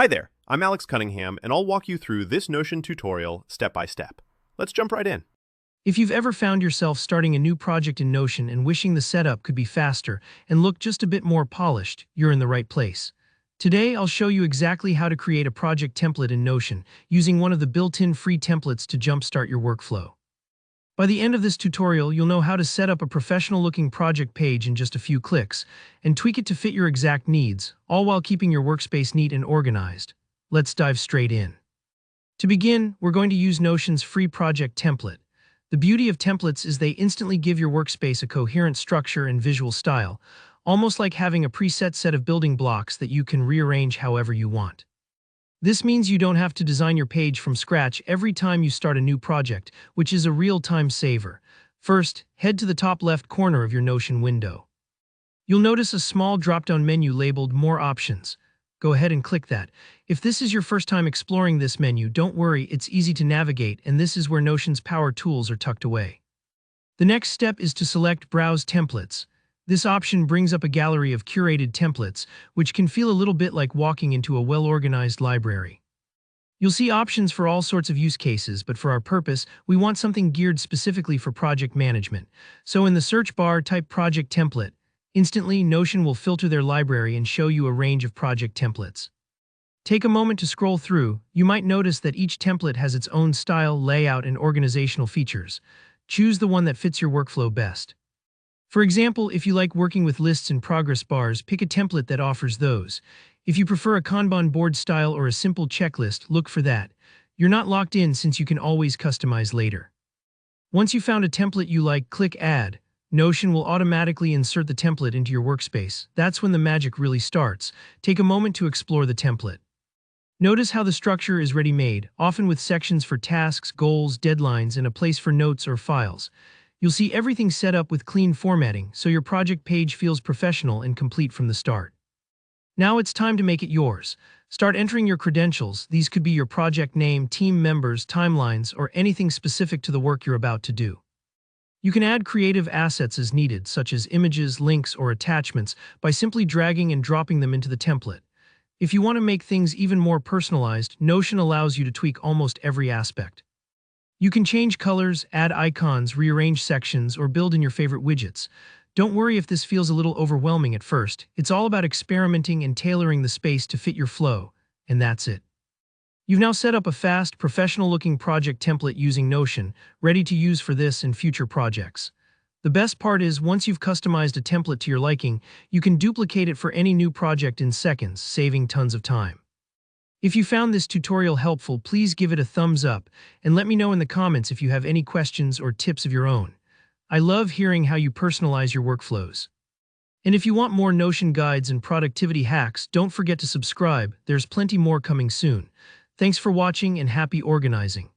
Hi there, I'm Alex Cunningham, and I'll walk you through this Notion tutorial step by step. Let's jump right in. If you've ever found yourself starting a new project in Notion and wishing the setup could be faster and look just a bit more polished, you're in the right place. Today, I'll show you exactly how to create a project template in Notion using one of the built-in free templates to jumpstart your workflow. By the end of this tutorial, you'll know how to set up a professional-looking project page in just a few clicks and tweak it to fit your exact needs, all while keeping your workspace neat and organized. Let's dive straight in. To begin, we're going to use Notion's free project template. The beauty of templates is they instantly give your workspace a coherent structure and visual style, almost like having a preset set of building blocks that you can rearrange however you want. This means you don't have to design your page from scratch every time you start a new project, which is a real time saver. First, head to the top left corner of your Notion window. You'll notice a small drop-down menu labeled More Options. Go ahead and click that. If this is your first time exploring this menu, don't worry, it's easy to navigate, and this is where Notion's power tools are tucked away. The next step is to select Browse Templates. This option brings up a gallery of curated templates, which can feel a little bit like walking into a well-organized library. You'll see options for all sorts of use cases, but for our purpose, we want something geared specifically for project management. So in the search bar, type Project Template. Instantly, Notion will filter their library and show you a range of project templates. Take a moment to scroll through. You might notice that each template has its own style, layout, and organizational features. Choose the one that fits your workflow best. For example, if you like working with lists and progress bars, pick a template that offers those. If you prefer a Kanban board style or a simple checklist, look for that. You're not locked in since you can always customize later. Once you found a template you like, click Add. Notion will automatically insert the template into your workspace. That's when the magic really starts. Take a moment to explore the template. Notice how the structure is ready-made, often with sections for tasks, goals, deadlines, and a place for notes or files. You'll see everything set up with clean formatting, so your project page feels professional and complete from the start. Now it's time to make it yours. Start entering your credentials. These could be your project name, team members, timelines, or anything specific to the work you're about to do. You can add creative assets as needed, such as images, links, or attachments, by simply dragging and dropping them into the template. If you want to make things even more personalized, Notion allows you to tweak almost every aspect. You can change colors, add icons, rearrange sections, or build in your favorite widgets. Don't worry if this feels a little overwhelming at first. It's all about experimenting and tailoring the space to fit your flow, and that's it. You've now set up a fast, professional-looking project template using Notion, ready to use for this and future projects. The best part is, once you've customized a template to your liking, you can duplicate it for any new project in seconds, saving tons of time. If you found this tutorial helpful, please give it a thumbs up and let me know in the comments if you have any questions or tips of your own. I love hearing how you personalize your workflows. And if you want more Notion guides and productivity hacks, don't forget to subscribe. There's plenty more coming soon. Thanks for watching and happy organizing.